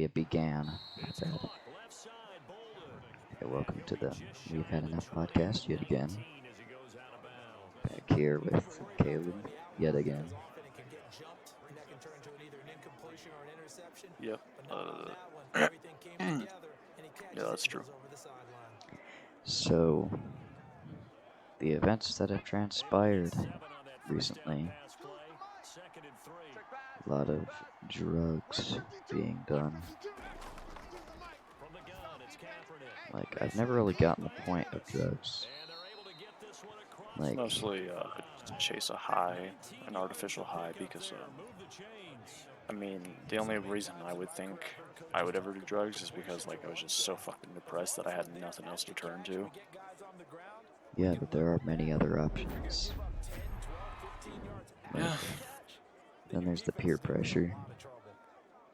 it began. My bad. Hey, welcome to the We've Had Enough podcast yet again. Back here with Caleb yet again. Yep. Yeah, that's true. So, the events that have transpired recently, a lot of drugs being done. Like, I've never really gotten the point of drugs. Like, Mostly to chase a high, an artificial high, because I mean, the only reason I would think I would ever do drugs is because like I was just so fucking depressed that I had nothing else to turn to. yeah, but there are many other options. Like, Yeah. then there's the peer pressure.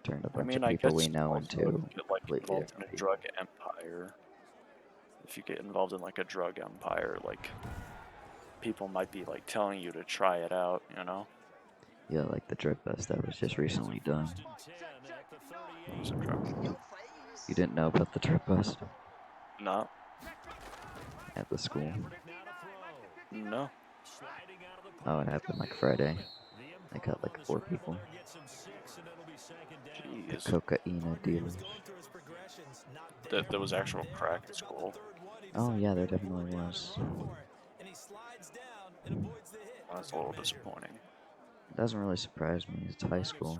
Turned a I bunch mean, of I people guess we know also if into you get like completely involved in different a people. drug empire, if you get involved in like a drug empire, like people might be like telling you to try it out, you know? Yeah, like the drug bust that was just recently done. What was it, drug? You didn't know about the drug bust No, at the school? no. Oh, it happened like Friday. They got like 4 people. The Jeez. cocaine dealers. There was actual crack at school. Oh yeah, there definitely was. That's a little disappointing. It doesn't really surprise me. It's high school.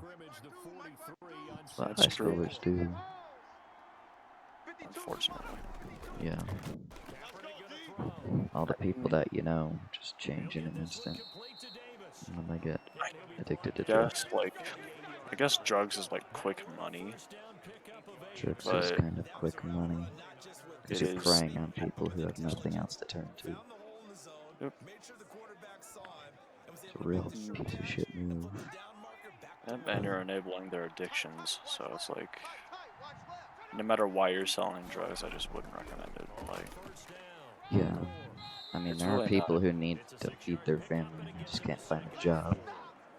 It's what That's high true, schoolers do. unfortunately. Yeah. All the people that you know just change in an instant. And then they get addicted to drugs. I guess drugs is like quick money, Drugs is but kind of quick money. Because it you're is. preying on people who have nothing else to turn to. Yep. It's a real piece of shit move. And you're enabling their addictions, so it's like, no matter why you're selling drugs, I just wouldn't recommend it. Like, Yeah. I mean, it's there are really people not. who need to feed their family and they just can't find a job.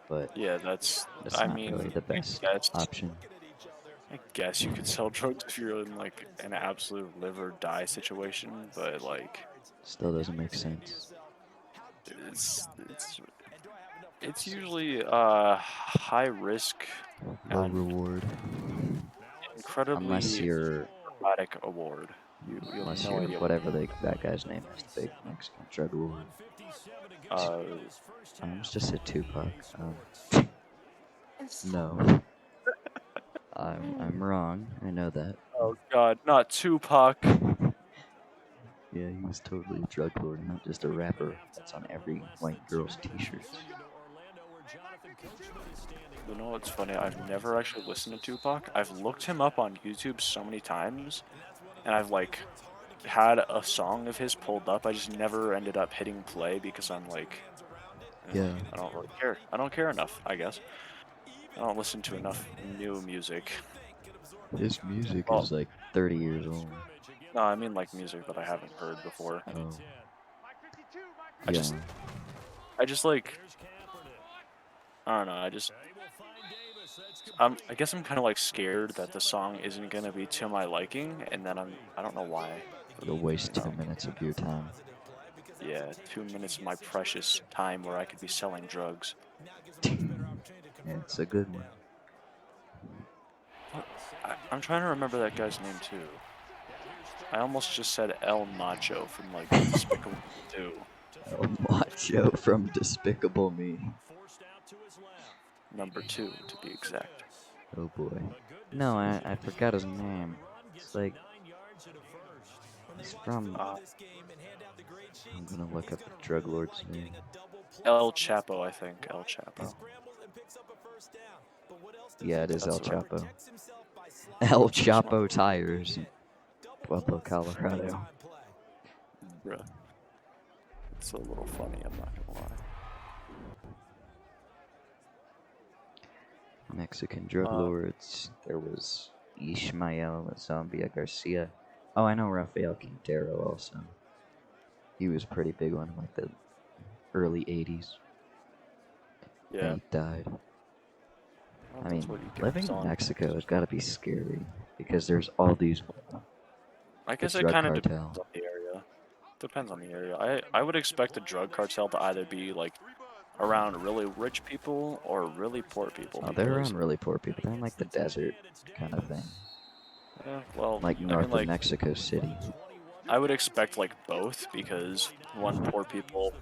But Yeah, that's. it's I not really mean, the best option. I guess you could sell drugs if you're in like an absolute live or die situation, but like, Still doesn't make sense. it's it's it's usually high risk Low and reward. Unless incredibly you're dramatic award. You have unless no you're idea what. whatever that guy's name is, the big Mexican drug lord. Uh, I almost just said Tupac. No. I'm wrong. I know that. oh God, not Tupac. Yeah, he was totally a drug lord, not just a rapper that's on every white girl's t-shirts. You know what's funny? I've never actually listened to Tupac. I've looked him up on YouTube so many times, and I've like had a song of his pulled up. I just never ended up hitting play because I'm like, Yeah, I don't really care. I don't care enough, I guess. I don't listen to enough new music. his music Well, is like 30 years old. no, I mean like music that I haven't heard before. Oh, I yeah. just, I just like, I don't know. I guess I'm kind of like scared that the song isn't gonna be to my liking, and then I don't know why. You'll You waste 2 know, minutes of your time. yeah, 2 minutes of my precious time where I could be selling drugs. Yeah, it's a good one. What? I'm trying to remember that guy's name too. I almost just said El Macho from like Despicable Me 2. El Macho from Despicable Me. Number 2 to be exact. Oh boy. No, I forgot his name. It's like, he's from, Uh, I'm gonna look up the drug lord's name. El Chapo, I think. El Chapo. Yeah, it is That's El the right. Chapo. El Just one. Chapo Tires, Pueblo, Colorado. Bruh. It's a little funny, I'm not gonna lie. Mexican drug Uh, lords. There was Ishmael Zambia Garcia. Oh, I know Rafael Quintero also. He was a pretty big one in like the early 80s. yeah. Then he died. Well, I that's mean, what you living kept in on. Mexico has got to be scary because there's all these I the guess it drug kind of depends cartel. on the area. Depends on the area. I would expect the drug cartel to either be like around really rich people or really poor people Oh, they're because around really poor people. They're in like the desert kind of thing, well, like I mean north of like Mexico City. I would expect like both because one poor people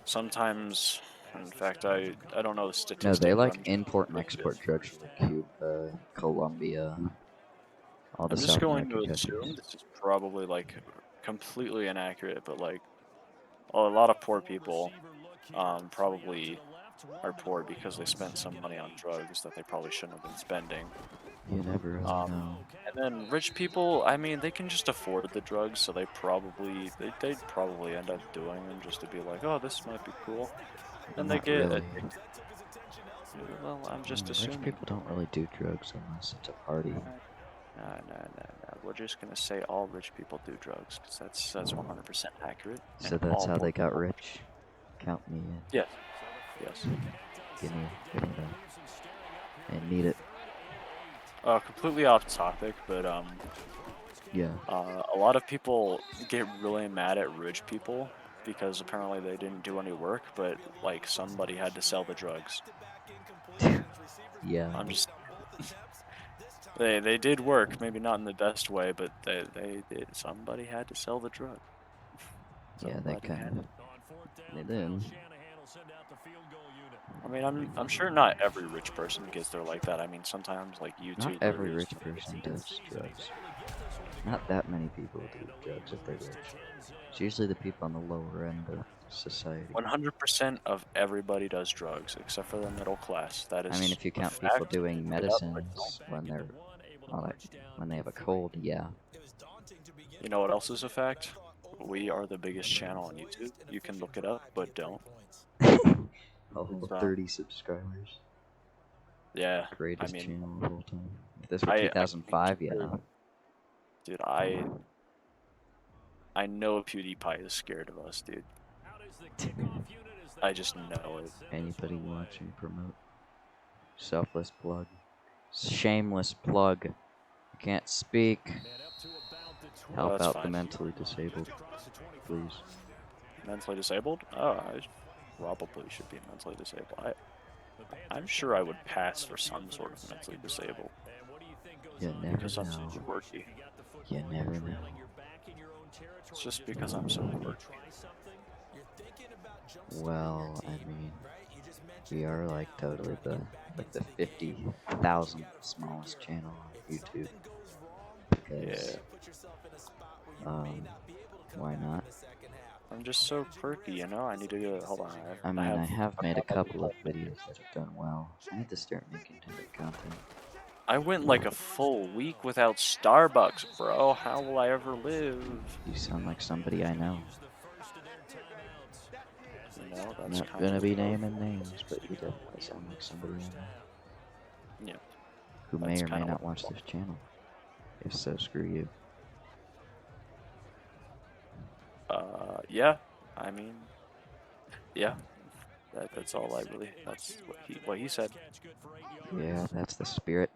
sometimes in fact I don't know the No, they statistic but like import and export drugs from like Cuba, Colombia, all the I'm just South going to American assume countries. this is probably like completely inaccurate but like a lot of poor people probably are poor because they spent some money on drugs that they probably shouldn't have been spending. You never really Um, know. and then rich people, I mean, they can just afford the drugs, so they'd probably end up doing them just to be like, oh, this might be cool. Then they Not get really. addicted. Well, I'm just Rich assuming. people don't really do drugs unless it's a party. No. We're just gonna say all rich people do drugs because that's 100% accurate, and So that's all how poor they got people. rich. Count me in. Yes, yes. Give me that. I need it. Completely off topic, but Yeah. a lot of people get really mad at rich people because apparently they didn't do any work, but like somebody had to sell the drugs. Yeah. I'm just they did work, maybe not in the best way, but they did. Somebody had to sell the drug. Yeah, they Somebody had. kind of. They did. I mean, I'm sure not every rich person gets there like that. I mean, sometimes like Not every YouTubers. rich person does drugs. Not that many people do drugs if they're rich. It's usually the people on the lower end of society. 100% of everybody does drugs except for the middle class. That I mean, is if you a count people fact. doing Look it up, but don't. medicines when they're like, when they have a cold, yeah. You know what else is a fact? We are the biggest channel on YouTube. You can look it up, but don't. Oh, So, 30 subscribers. yeah, I Greatest mean, channel of all time. If this were I can 2005, yeah. compare, dude. I know PewDiePie is scared of us, dude. I just know it. Anybody watching promote? Selfless plug. Shameless plug. You can't speak. Oh, Help that's out the fine. mentally disabled, please. Mentally disabled? Oh, I probably should be mentally disabled. I'm sure I would pass for some sort of mentally disabled You never because I'm so know. quirky. You never know. It's just because I'm so quirky. Well, I mean, we are like totally the 50,000th smallest channel on YouTube Yeah, because why not? I'm just so quirky, you know. I need to go. Hold on. I I mean, have I have a made a couple couple of of videos that have done well. I need to start making better content. I went like a full week without Starbucks, bro. How will I ever live? You sound like somebody I know. You know, I'm that's not kind gonna of be naming names, but you definitely sound like somebody I know yeah, who may that's or may kind of not watch this channel. If so, screw you. yeah. I mean, yeah. That's all I really. That's what he said. Yeah, that's the spirit.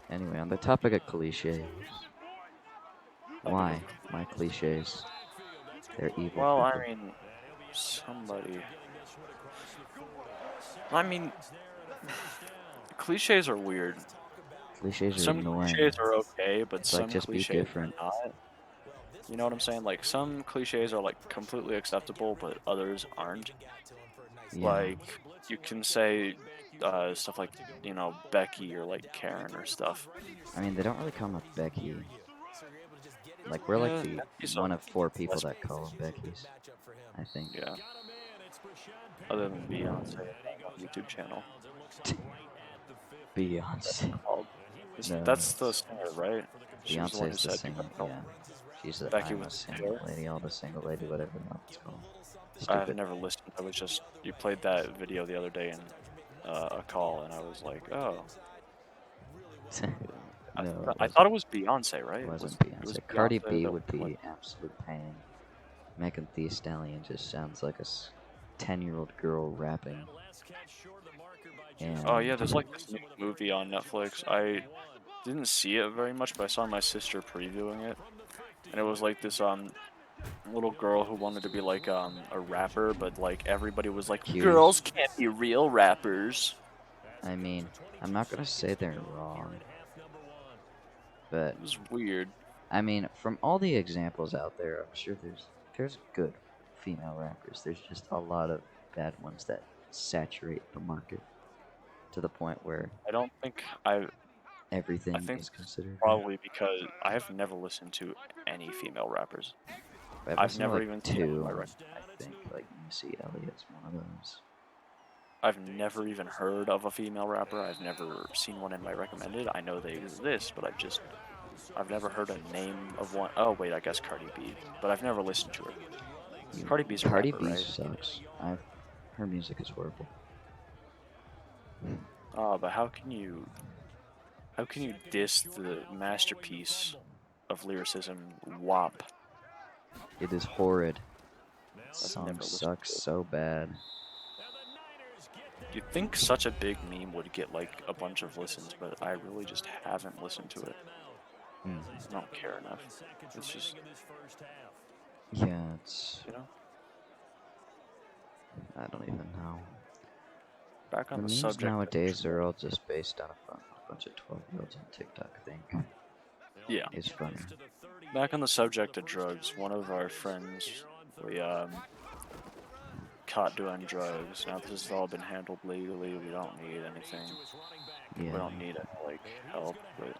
Anyway, on the topic of cliches, Topic why of my cliches? They're evil well, I people. mean, somebody. I mean, cliches are weird. Cliches are Some annoying. cliches are okay, but It's like some just be cliches are different. not. You know what I'm saying? Like some cliches are like completely acceptable, but others aren't. Yeah. Like you can say stuff like Becky or like Karen or stuff. I mean, they don't really call him Becky. Like, we're like Yeah, the Becky's one of 4 a people less that call him Becky's, I think. yeah. Other than Beyonce YouTube channel. What's Beyonce. it called? No, That's the singer, right? She was the one who Beyonce's the said you singer, gotta call yeah. She's the Becky I'm with a the single K. lady, all the single lady, whatever the hell it's called. I've Stupid. never listened. I was just you played that video the other day in a call, and I was like, oh. No, I thought it was Beyonce, right? it wasn't It was Beyonce. Cardi Beyonce B that would like be absolute pain. Megan Thee Stallion just sounds like a 10-year-old girl rapping. Oh yeah, there's And like this new movie on Netflix. I didn't see it very much, but I saw my sister previewing it, and it was like this little girl who wanted to be like a rapper, but like everybody was like, curious. girls can't be real rappers. I mean, I'm not gonna say they're wrong, but It was weird. I mean, from all the examples out there, I'm sure there's good female rappers. There's just a lot of bad ones that saturate the market to the point where I don't think I everything think is considered rap. probably because I have never listened to any female rappers. I've I've listened to never like even seen them in my two, rec I think, like Missy Elliott's one of those. I've never even heard of a female rapper. I've never seen one in my recommended. I know they exist, but I've never heard a name of one. Oh wait, I guess Cardi B, but I've never listened to her. Cardi B's a Cardi rapper, B right? sucks. Her music is horrible. Oh, but how can you diss the masterpiece of lyricism, WAP? It is horrid. I've Song never listened sucks to it. so bad. You'd think such a big meme would get like a bunch of listens, but I really just haven't listened to it. Hmm. I don't care enough. It's just, Yeah, it's. you know, I don't even know. back The on the memes subject of nowadays are all just based on a bunch of 12-year-olds on TikTok, I think. yeah. Is funny. Back on the subject of drugs, one of our friends, we caught doing drugs. Now this has all been handled legally. We don't need anything. We Yeah. don't need any like help. But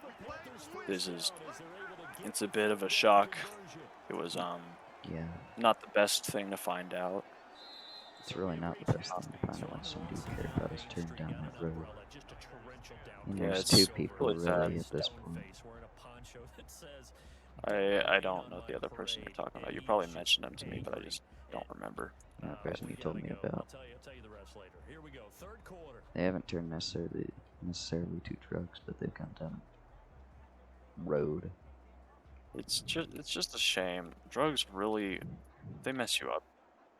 it's a bit of a shock. It was Yeah. not the best thing to find out. It's really not the best thing to find out when somebody you care about is turned down that road. And Yeah, there's two it's people really sad. really at this point. I don't know the other person you're talking about. You probably mentioned them to me, but I just don't remember. That person you told me about. They haven't turned necessarily to drugs, but they've gone down a road. It's just a shame. Drugs really they mess you up.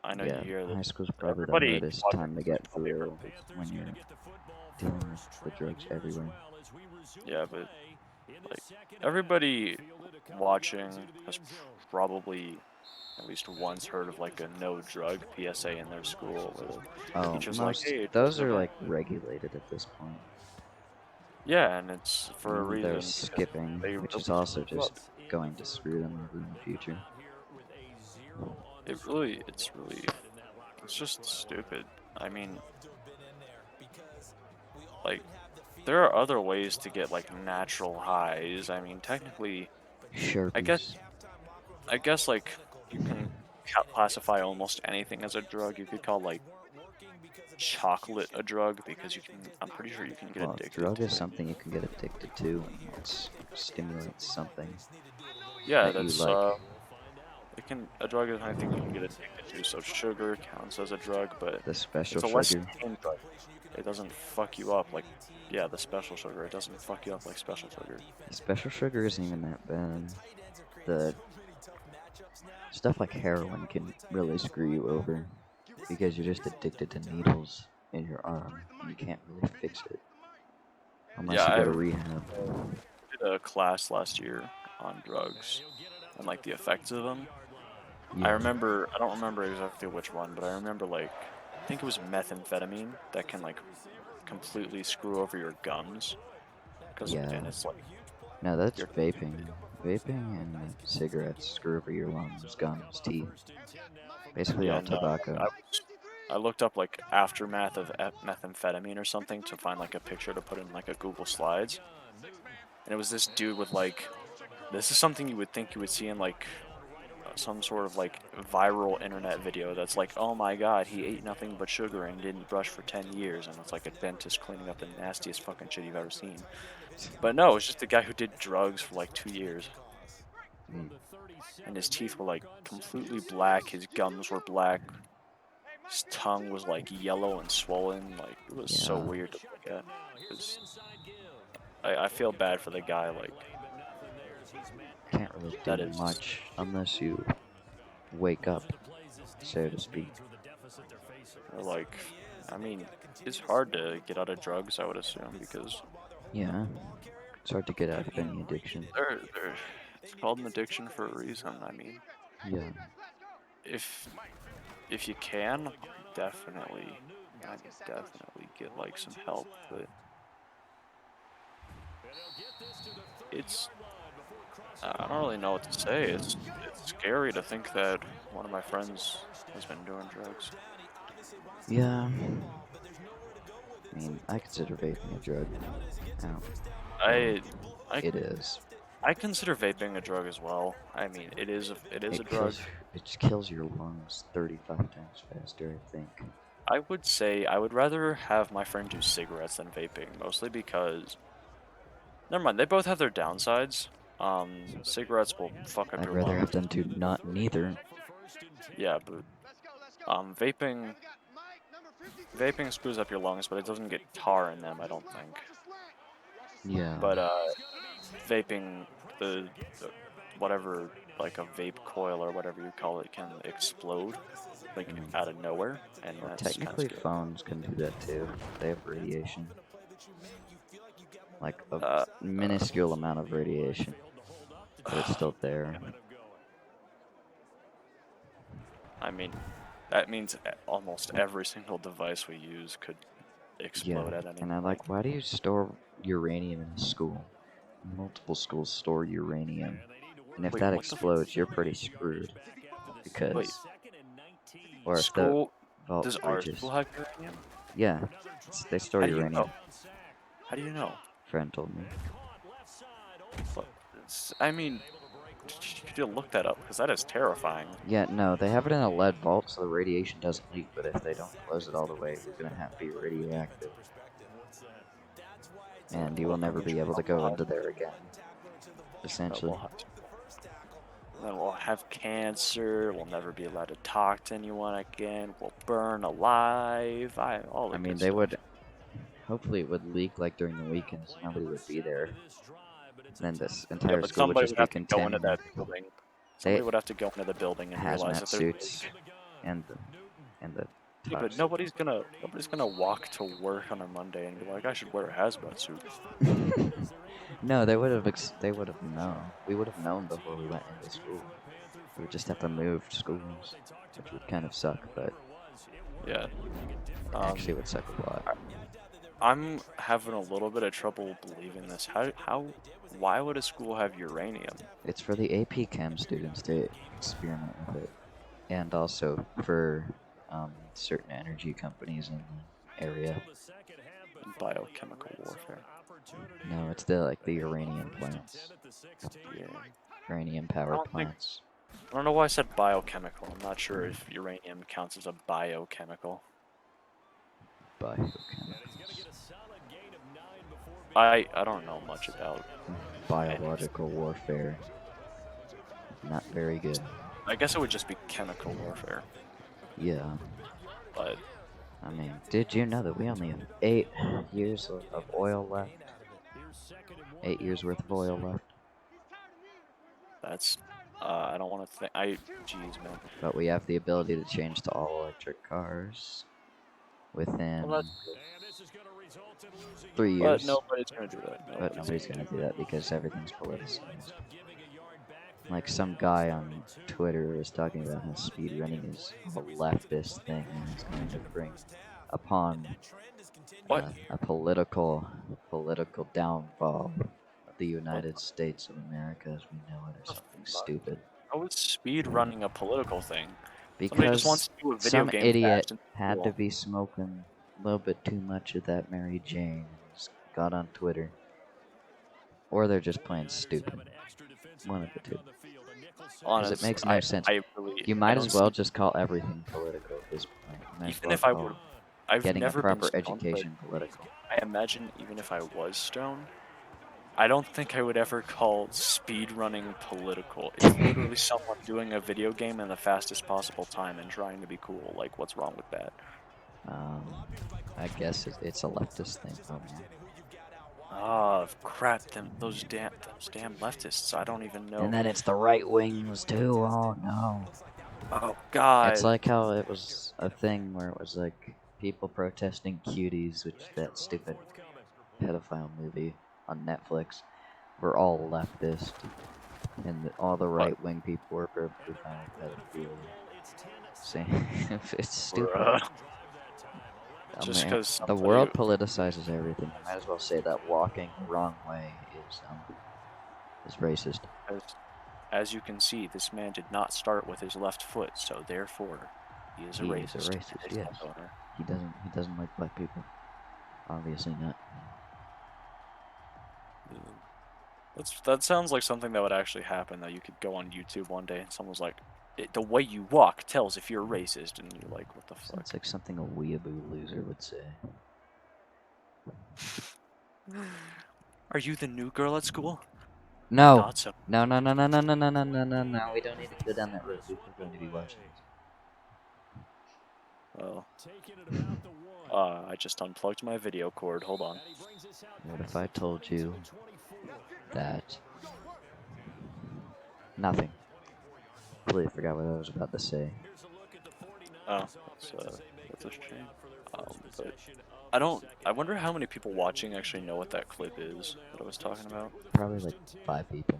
I know you Yeah, hear that. high school's probably the Everybody hardest watching time to this get probably through heard when you're dealing with the drugs everywhere. yeah, but like everybody watching has probably at least once heard of like a no drug PSA in their school where the Oh, teacher's like, hey, drugs those are are bad. like regulated at this point. Yeah, and it's for a And they're reason because skipping, they which really is also screw up. just going to screw them over in the future. It's just stupid. I mean, like there are other ways to get like natural highs. I mean, technically, I guess Sharpies. I guess like you can classify almost anything as a drug. You could call like chocolate a drug because you can. I'm pretty sure you can get Well, addicted drug to is it. something you can get addicted to, and it stimulates something Yeah, that you that's like. a drug is anything you can get addicted to. So sugar counts as a drug, but The special it's a less sugar. tame drug. It doesn't fuck you up like yeah, the special sugar. It doesn't fuck you up like special sugar. The special sugar isn't even that bad. The stuff like heroin can really screw you over because you're just addicted to needles in your arm. And you can't really fix it Yeah, unless you go to rehab. did a class last year on drugs and like the effects of them. Yeah. I don't remember exactly which one, but I remember like I think it was methamphetamine that can like completely screw over your gums because Yeah. and it's like No, that's your vaping. Vaping and cigarettes screw over your lungs, gums, teeth. Basically yeah all no tobacco. I looked up like aftermath of methamphetamine or something to find like a picture to put in like a Google Slides, and it was this dude with like this is something you would think you would see in like some sort of like viral internet video that's like, oh my god, he ate nothing but sugar and didn't brush for 10 years, and it's like a dentist cleaning up the nastiest fucking shit you've ever seen. But no, it's just a guy who did drugs for like 2 years, Mm. and his teeth were like completely black, his gums were black, his tongue was like yellow and swollen, like it was so Yeah. weird to look at. It was, I feel bad for the guy, like Can't really do that is much unless you wake up, so to speak. or like I mean, it's hard to get out of drugs, I would assume, because Yeah, it's hard to get out of any addiction. they're it's called an addiction for a reason. I mean, Yeah, if if you can, definitely, I mean, definitely get like some help, but it's I don't really know what to say. It's scary to think that one of my friends has been doing drugs. yeah. I mean, I consider vaping a drug. Now, well, I I it is. I consider vaping a drug as well. I mean, it is a It drug. kills. It just kills your lungs 35 times faster, I think. I would say I would rather have my friend do cigarettes than vaping, mostly because never mind, they both have their downsides. Cigarettes will fuck up I'd your rather have lungs. them do not neither. Yeah, but vaping screws up your lungs, but it doesn't get tar in them, I don't think. Yeah. But vaping the whatever like a vape coil or whatever you call it can explode like Mm. out of nowhere, and Well, that's kind of technically, scary. phones can do that too. They have radiation, like a Uh, minuscule amount of radiation, but it's still there. I mean, that means almost every single device we use could Yeah, explode at any and I point. like, why do you store uranium in a school? Multiple schools store uranium, and if Wait, that what the? explodes, you're pretty screwed. Wait, Because, or if the school? vault Does our breaches, school have uranium? yeah, they store How do you know? uranium. How do you know? Friend told me. What? I mean, you need to look that up because that is terrifying. Yeah, no, they have it in a lead vault so the radiation doesn't leak, but if they don't close it all the way, you're gonna have to be radioactive. And you will Well, never be able to go into there again. uh, Essentially. we'll have, then we'll have cancer. We'll never be allowed to talk to anyone again. We'll burn alive. All I the mean, good they stuff. would. Hopefully, it would leak like during the weekends. Nobody would be there. Then this Yeah, entire but school would somebody just would be have to go into that contaminated. building. They Somebody would have to go into the building and realize hazmat that there's a suits leak. and the Yeah, but tux. nobody's gonna walk to work on a Monday and be like, I should wear a hazmat suit. No, they would have. They would have known. We would have known before we went into school. We would just have to move schools, which would kind of suck, but Yeah. actually would suck a lot. I'm having a little bit of trouble believing this. Why would a school have uranium? It's for the AP Chem students to experiment with it, and also for certain energy companies in the area. Biochemical warfare. No, it's the uranium plants, Yeah. uranium I powered don't think. plants. I don't know why I said biochemical. I'm not sure if uranium counts as a biochemical. Biochemicals, I don't know much about biological warfare. Not very good. I guess it would just be chemical warfare. Yeah. But I mean, did you know that we only have 8 years of oil left? 8 years worth of oil left. that's I don't want to think. Jeez, man. But we have the ability to change to all electric cars within Well, 3 but years. nobody's gonna do that. But nobody's gonna do that because everything's politicized. Like some guy on Twitter was talking about how speedrunning is a leftist thing and it's going to bring upon What? a political downfall of the United States of America as we know it, or something stupid. How is speed running a political thing? Somebody just Because wants to do a video some game idiot fast and had to cool. be smoking a little bit too much of that Mary Jane and just got on Twitter. Or they're just plain stupid. One of the two. Because Honestly, it makes no sense. I really, You I might don't as well see, just call everything political at this point. You might as even well if I call were, I've getting a never been proper stoned, but education political. I imagine even if I was stoned, I don't think I would ever call speed running political. It's literally someone doing a video game in the fastest possible time and trying to be cool. Like, what's wrong with that? I guess it's a leftist thing. Ah, crap! Those damn leftists. I don't even know. And then it's the right wings too. Oh no. Oh God. It's like how it was a thing where it was like people protesting Cuties, which that stupid pedophile movie on Netflix, were all leftist, and all the right-wing people were promoting pedophilia. Saying it's stupid. Bruh. I Just mean, because the somebody, world politicizes everything. You might as well say that walking the wrong way is racist. as you can see, this man did not start with his left foot, so therefore, he is a He racist. is a racist. Yes. Owner. He doesn't like black people. Obviously not. That sounds like something that would actually happen. That you could go on YouTube one day and someone's like, "The way you walk tells if you're racist," and you're like, "What the fuck?" Sounds like something a weeaboo loser would say. Are you the new girl at school? No. Thought so. No. We don't need to go down that road. People are going to be watching this. Well, I just unplugged my video cord. Hold on. What if I told you that nothing? Completely forgot what I was about to say. Oh, that's a shame. But I wonder how many people watching actually know what that clip is that I was talking about. Probably like 5 people.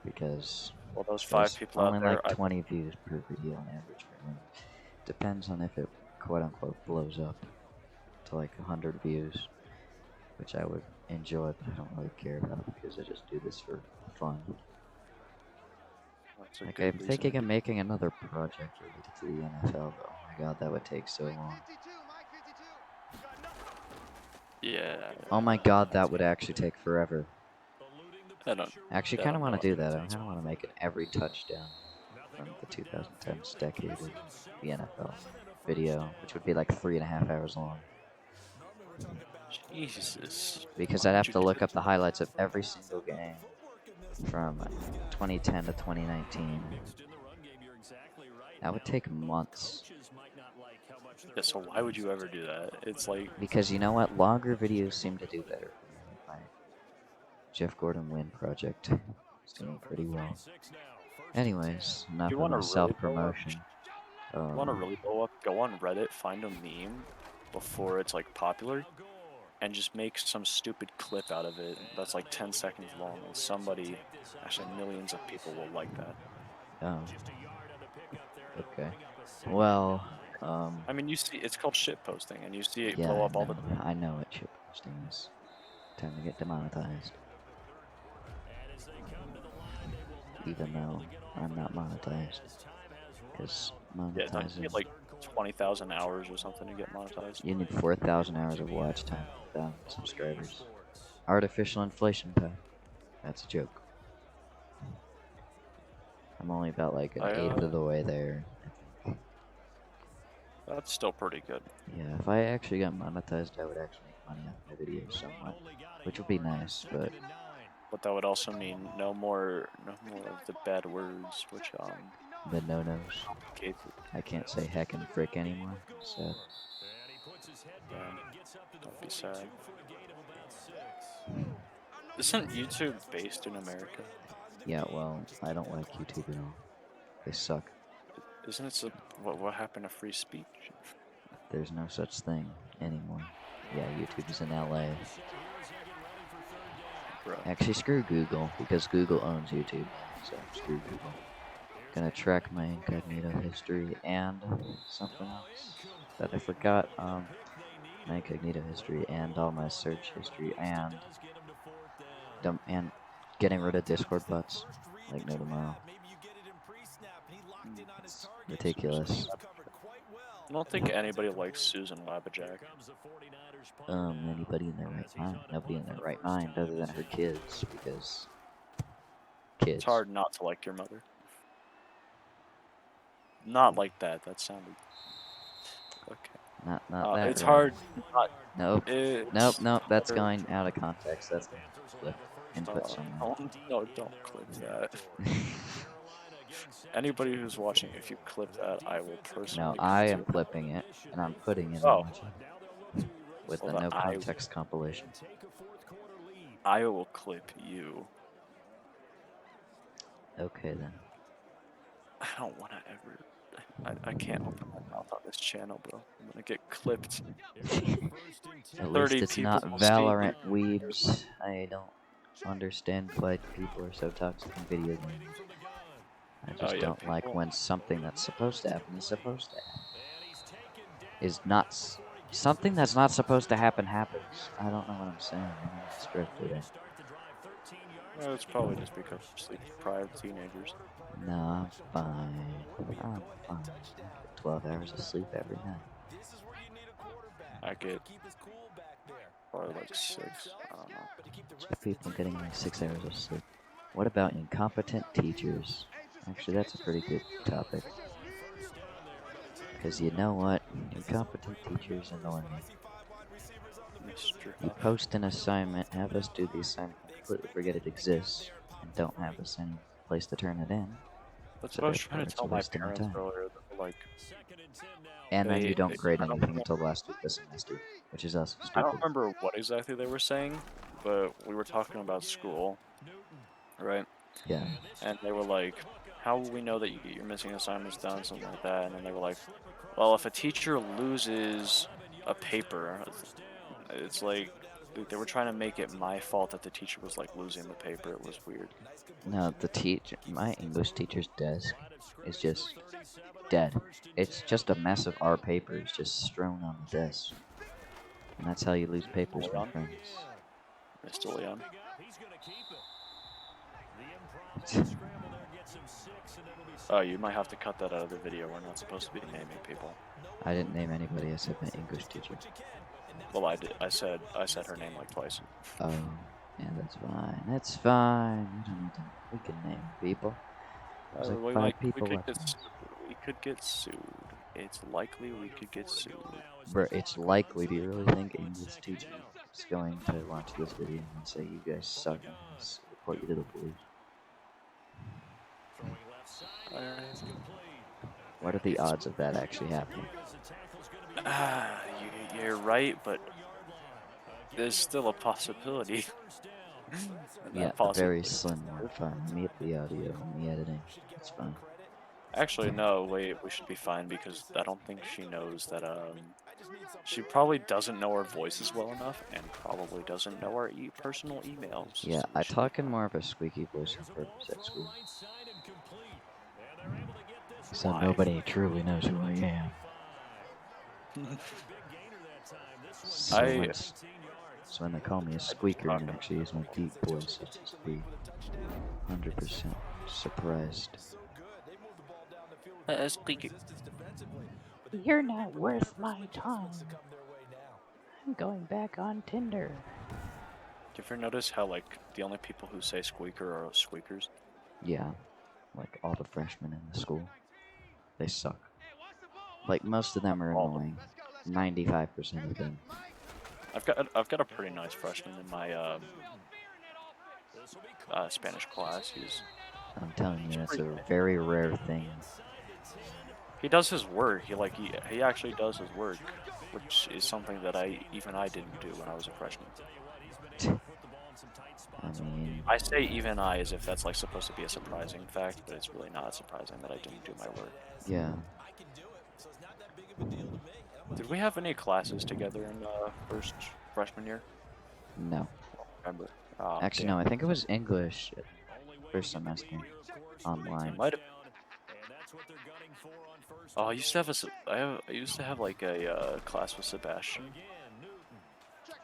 Because well, those 5 people only out there, like 20 views per video on average. Depends on if it quote unquote blows up to like 100 views, which I would enjoy, but I don't really care about because I just do this for fun. Like I'm thinking of making another project related to the NFL, but oh my god, that would take so long. Yeah. Oh my god, that would actually take forever. I don't. Actually, kind of want to do that. I kind of want to make an every touchdown from the 2010s decade of the NFL video, which would be like 3.5 hours long. Jesus. Because I'd have to look up the highlights of every single game from 2010 to 2019. That would take months. Yeah, so why would you ever do that? It's like... Because you know what? Longer videos seem to do better. My Jeff Gordon Win project is doing pretty well. Anyways, enough of my self-promotion. You want to really blow up? Go on Reddit, find a meme before it's like popular, and just make some stupid clip out of it that's like 10 seconds long, and somebody, actually millions of people will like that. Oh. Okay. Well, I mean, you see, it's called shit posting, and you see it yeah, blow up all the time. I know what shit posting is. Time to get demonetized. Even though I'm not monetized. Because monetizing... Yeah, don't you get like 20,000 hours or something to get monetized? You need 4,000 hours of watch time, 1,000 subscribers. Artificial inflation, pal. That's a joke. I'm only about like an eighth of the way there. That's still pretty good. Yeah, if I actually got monetized, I would actually make money off my videos somewhat, which would be nice, but... But that would also mean no more of the bad words, which, The no-nos. I can't say heck and frick anymore, so... Don't be sad. Isn't YouTube based in America? Yeah, well, I don't like YouTube at all. They suck. Isn't it what happened to free speech? There's no such thing anymore. Yeah, YouTube is in LA. Bro. Actually, screw Google, because Google owns YouTube, so screw Google. Gonna track my incognito history and something else that I forgot. My incognito history and all my search history and getting rid of Discord bots like no tomorrow. It's ridiculous. I don't think anybody likes Susan Labajack. Anybody in their right mind? Nobody in their right mind other than her kids, because kids. It's hard not to like your mother. Not like that. That sounded okay. Not that. It's hard. Nope. Nope. That's going out of context. That's going to flip and put somewhere. No, don't clip that. Anybody who's watching, if you clip that, I will personally. No, I am clipping it, and I'm putting it on with the no context compilation. I will clip you. Okay then. I don't want to ever. I can't open my mouth on this channel, bro. I'm gonna get clipped. At 30 least it's people not will see me. Valorant weebs. I don't understand why people are so toxic in video games. I Oh just yeah, don't like people. when something that's supposed to happen is supposed to happen. Is not something that's not supposed to happen happens. I don't know what I'm saying. I don't stress for that. Well, it's probably just because of sleep-deprived teenagers. No, I'm fine. I'm fine. I get 12 hours of sleep every night. I get probably like 6. I don't know. So people getting like 6 hours of sleep. What about incompetent teachers? Actually, that's a pretty good topic. Because you know what? Incompetent teachers annoy me. Mr. You Huff. post an assignment, have us do the assignment, and completely forget it exists, and don't have us any place to turn it in. That's So what I was therefore, trying to it's a tell my waste of my parents time. earlier. That, like, And then you don't grade I don't anything remember, until the last week of the semester, which is also I don't stupid. remember what exactly they were saying, but we were talking about school, right? Yeah. And they were like, "How will we know that you get your missing assignments done?" Something like that. And then they were like, "Well, if a teacher loses a paper, it's like." They were trying to make it my fault that the teacher was like losing the paper. It was weird. No, my English teacher's desk is just dead. It's just a mess of our papers just strewn on the desk. And that's how you lose papers, my Leon, friends. Mr. Leon. Oh, you might have to cut that out of the video. We're not supposed to be naming people. I didn't name anybody, I said my English teacher. Well, I did. I said her name like twice. Oh, yeah, that's fine. That's fine. We don't need to. We can name people. There's like five We people could watching get this. we could get sued. It's likely we could get sued. Bro, it's likely. Do you really think English teacher is going to watch this video and say you guys suck and report you to the police? What are the odds of that actually happening? You're right, but there's still a possibility. And Yeah, that the very possibility. slim one. Fine. Mute the audio and the editing. It's fine. Actually, no. Wait, we should be fine because I don't think she knows that. She probably doesn't know our voices well enough, and probably doesn't know our personal emails. Yeah, So we I should be talk in fine. more of a squeaky voice on purpose at school. So Why? nobody truly knows who I am. So I when they call me a I just squeaker talk and in actually use my deep voice, I'll just be 100% surprised. squeaky. You're not worth my time. I'm going back on Tinder. Do you ever notice how like the only people who say squeaker are squeakers? Yeah, like all the freshmen in the school. They suck. Like most of them are All of annoying. 95% of them. I've got a pretty nice freshman in my Spanish class. I'm telling you, He's that's pretty a nice. very rare thing. He does his work. He actually does his work, which is something that I didn't do when I was a freshman. I mean, I say even I as if that's like supposed to be a surprising fact, but it's really not surprising that I didn't do my work. yeah. Did we have any classes together in first freshman year? No. Remember? Oh, Actually, no, damn. I think it was English first semester online. Might have. Oh, I used to have I used to have like a class with Sebastian.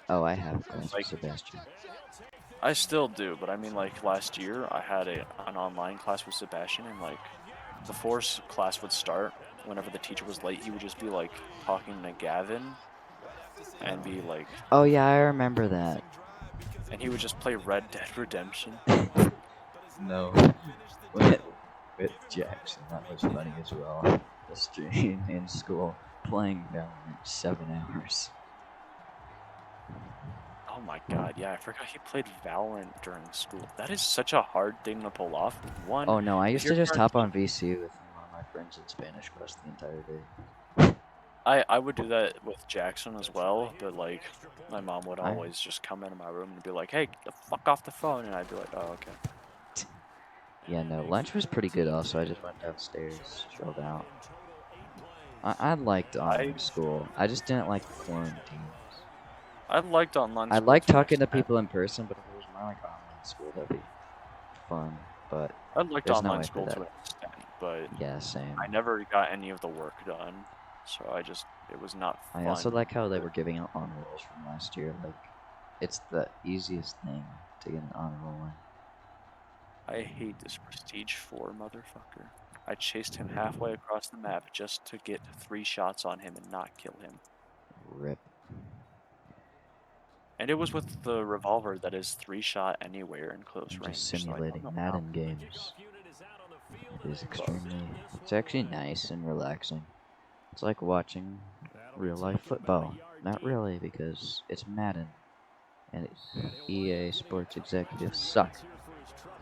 Oh, I have a class with Like Sebastian. I still do, but I mean like last year I had an online class with Sebastian, and like before class would start, whenever the teacher was late, he would just be like talking to Gavin and be like, Oh, yeah, I remember that. and he would just play Red Dead Redemption. No. with, with Jackson, that was funny as well. The stream in school playing Valorant 7 hours. Oh my god, yeah, I forgot he played Valorant during school. That is such a hard thing to pull off. One, Oh no, I if used you're to just hop guaranteed, on VC with one of my friends in Spanish class the entire day. I would do that with Jackson as well, but like my mom would I always just come into my room and be like, "Hey, get the fuck off the phone," and I'd be like, "Oh, okay." Yeah, no, lunch was pretty good also. I just went downstairs, chilled out. I liked I online school. I just didn't like the quarantine. I liked online I school like to an talking to extent. people in person, but if it was more like online school, that'd be fun. But I liked there's no online way for school that. to an extent, but Yeah, I same. never got any of the work done, so it was not I also fun. like how they were giving out honor rolls from last year. Like, it's the easiest thing to get an honor roll in. I hate this Prestige 4 motherfucker. I chased him halfway across the map just to get 3 shots on him and not kill him. Rip. And it was with the revolver that is 3-shot anywhere in close I'm just range, so I don't simulating know how. Madden games. It is Bug. extremely. It's actually nice and relaxing. It's like watching real life football. Not really, because it's Madden, and EA Sports executives suck.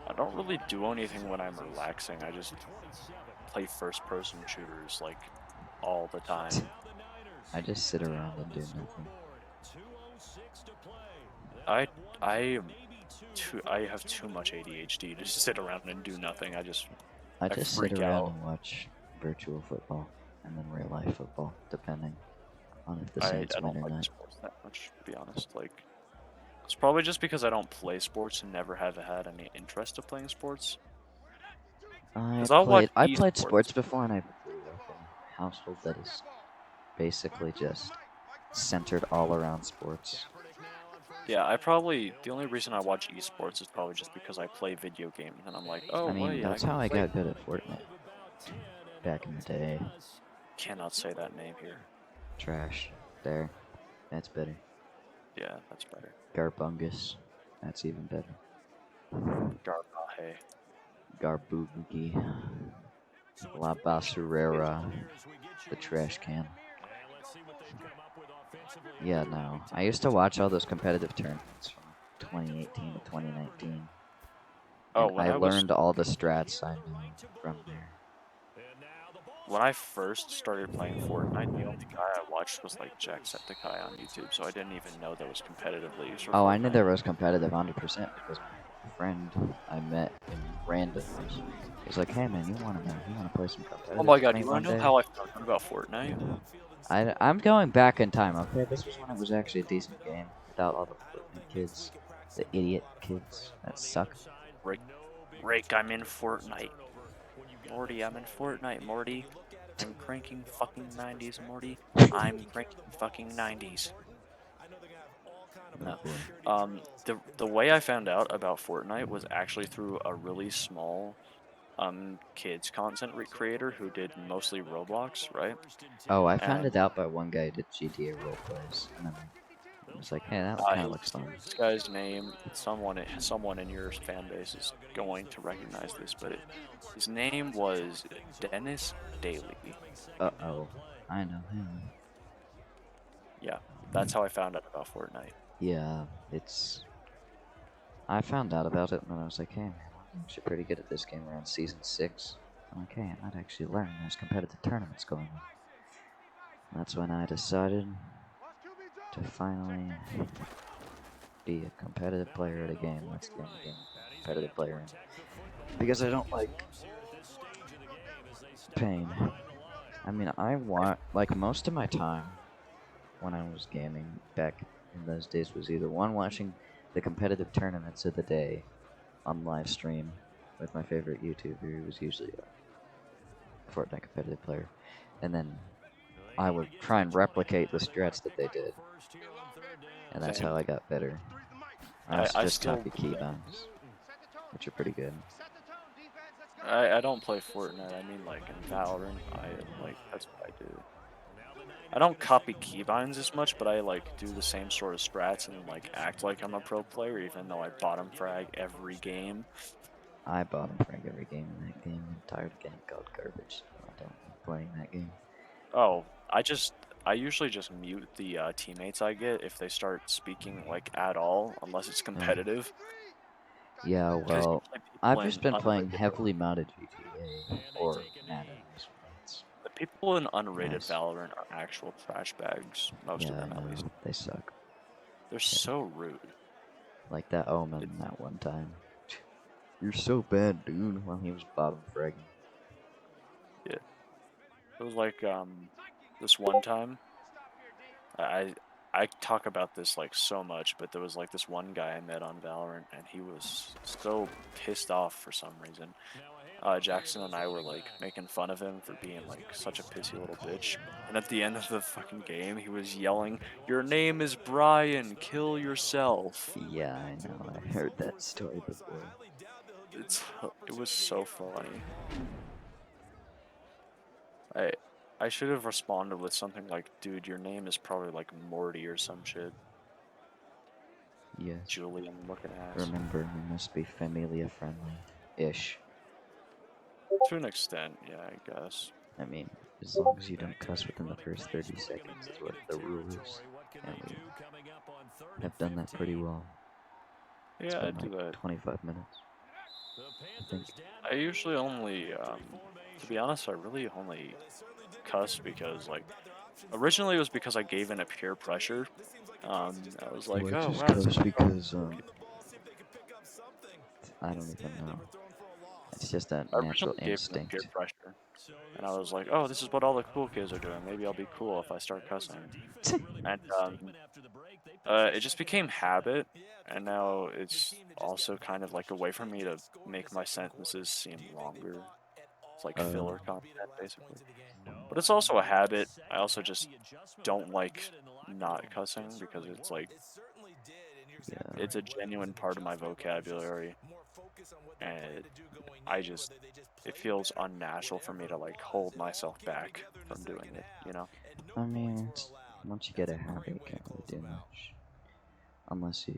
I don't really do anything when I'm relaxing. I just play first-person shooters like all the time. I just sit around and do nothing. I I I have too much ADHD to sit around and do nothing. I I just sit freak around out. and watch virtual football and then real life football, depending on if the I Saints win don't or like not. sports that much, to be honest. Like it's probably just because I don't play sports and never have had any interest of playing sports. Because I'll watch I played esports. sports before, and I grew up in a household that is basically just centered all around sports. Yeah, the only reason I watch esports is probably just because I play video games and I'm like, oh, I well, mean, yeah, I that's can how I play. got good at Fortnite back in the day. Cannot say that name here. Trash. There. That's better. Yeah, that's better. Garbungus. That's even better. Garbahe. Garboogie. La Basurera. The trash can. Yeah, no. I used to watch all those competitive tournaments from 2018 to 2019. Oh, And I learned all the strats I knew from there. when I first started playing Fortnite, the only guy I watched was like Jacksepticeye on YouTube, so I didn't even know there was competitive leagues for Oh, I knew Fortnite. there was competitive 100% because my friend I met in randoms was like, "Hey man, you want to play some Oh competitive my with god, me you wanna one know day?" how I found out about Fortnite? I'm going back in time. Okay, this was when it was actually a decent game without all the Fortnite kids, the idiot kids that suck. Rick, Rick, I'm in Fortnite. Morty, I'm in Fortnite, Morty. I'm cranking fucking 90s, Morty. I'm cranking fucking 90s. Oh No. boy. The way I found out about Fortnite was actually through a really small kids content creator who did mostly Roblox, right? Oh, I found And it out by one guy who did GTA roleplays, and then I was like, "Hey, that kind of looks fun." this guy's name, someone in your fan base is going to recognize this, but his name was Dennis Daly. Uh-oh. I know him. Yeah, that's how I found out about Fortnite. Yeah, I found out about it, and then I was like, "Hey man, I'm actually pretty good at this game around Season 6. I'm like, "Hey, I might actually learn. There's competitive tournaments going on." That's when I decided to finally be a competitive player at a game. That's the only game I'm a competitive player in. Because I don't like pain. I mean, I want, like, most of my time when I was gaming back in those days was either one, watching the competitive tournaments of the day on live stream with my favorite YouTuber, who was usually a Fortnite competitive player, and then I would try and replicate the strats that they did, and that's Same. how I got better. I I, also I just still copy keybinds, which are pretty good. I don't play Fortnite. I mean, like in Valorant, that's what I do. I don't copy keybinds as much, but I like do the same sort of strats and like act like I'm a pro player, even though I bottom frag every game. I bottom frag every game in that game. I'm tired of getting called garbage, so I don't like playing that game. Oh, I usually just mute the teammates I get if they start speaking like at all, unless it's Oh. competitive. Yeah, Because well, usually people I've in just been playing unrated heavily modded GTA or Madden recently. It's the people in unrated nice. Valorant are actual trash bags. Most of Yeah, them, I at least. know. They suck. They're Yeah. so rude. Like that It, Omen that one time. You're so bad, dude, while he was bottom fragging. yeah. It was like this one time, I I talk about this like so much, but there was like this one guy I met on Valorant, and he was so pissed off for some reason. Jackson and I were like making fun of him for being like such a pissy little bitch. And at the end of the fucking game, he was yelling, "Your name is Brian, kill yourself." Yeah, I know. I heard that story before. It was so funny. I I should have responded with something like, "Dude, your name is probably like Morty or some shit." Yes. Julian looking ass. Remember, we must be familia friendly-ish. To an extent, yeah, I guess. I mean, as long as you don't cuss within the first 30 seconds is what the rule is. And we have done that pretty well. It's Yeah, I been do like that. 25 minutes, I think. I usually only, to be honest, I really only cuss because, like, originally it was because I gave in to peer pressure. I was Oh, like, I oh, just wow, this cuss is so because, cool. I don't even know. It's just a I natural originally gave in to peer instinct. pressure. And I was like, oh, this is what all the cool kids are doing. Maybe I'll be cool if I start cussing. And it just became habit, and now it's also kind of like a way for me to make my sentences seem longer. It's like Uh, filler content, basically. But it's also a habit. I also just don't like not cussing because it's like yeah. it's a genuine part of my vocabulary, and I just it feels unnatural for me to like hold myself back from doing it, you know? I mean, it's, once you get a habit, you can't really do much. Unless you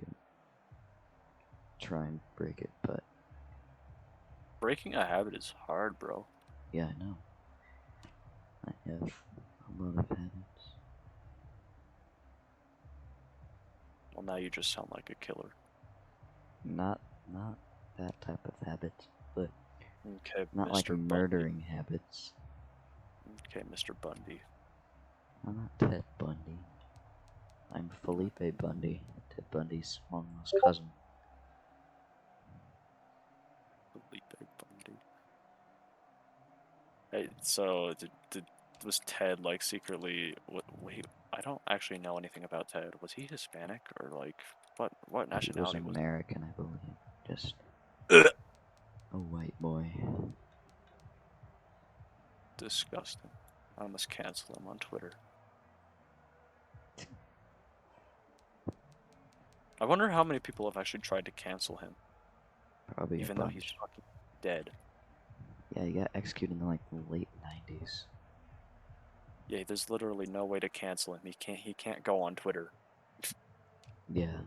try and break it, but Breaking a habit is hard, bro. yeah, I know. I have a lot of habits. Well, now you just sound like a killer. Not that type of habits, but Okay, not like Mr. Bundy. murdering habits. Okay, Mr. Bundy. I'm not Ted Bundy. I'm Felipe Bundy, Ted Bundy's long-lost cousin. Felipe Bundy. Hey, so was Ted like secretly? Wait, I don't actually know anything about Ted. Was he Hispanic or like what He was nationality was he? American, I believe. Just Ugh. a white boy. Disgusting. I must cancel him on Twitter. I wonder how many people have actually tried to cancel him, Probably a even though he's bunch. fucking dead. Yeah, he got executed in like the late 90s. Yeah, there's literally no way to cancel him. He can't go on Twitter. Yeah.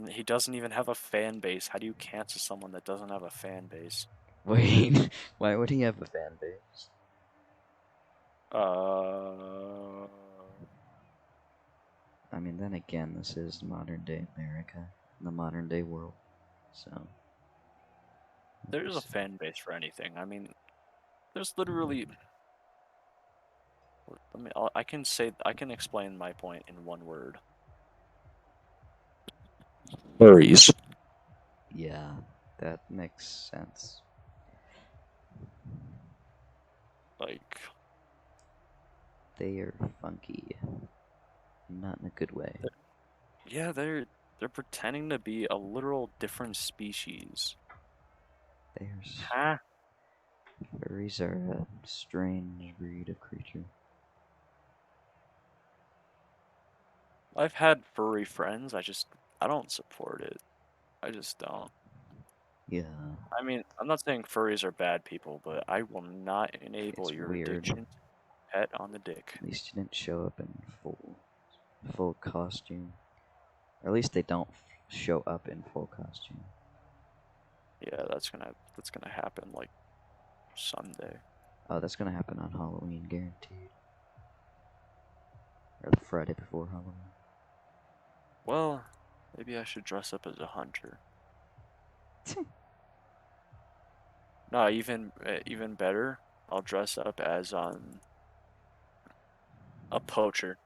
He doesn't even have a fan base. How do you cancel someone that doesn't have a fan base? Wait, why would he have a fan base? Uh, I mean, then again, this is modern day America, the modern day world. So, there's a fan base for anything. I mean, there's literally. I can explain my point in one word. Furries. yeah, that makes sense. Like, They are funky, not in a good way. yeah, they're pretending to be a literal different species. There's Huh? furries are a strange breed of creature. I've had furry friends. I don't support it. I just don't. Yeah, I mean, I'm not saying furries are bad people, but I will not enable it's your weird. addiction to pet on the dick. At least you didn't show up in full costume. Or at least they don't show up in full costume. Yeah, that's gonna happen like Sunday. Oh, that's gonna happen on Halloween, guaranteed. Or the Friday before Halloween. Well, maybe I should dress up as a hunter. No, even better. I'll dress up as a poacher.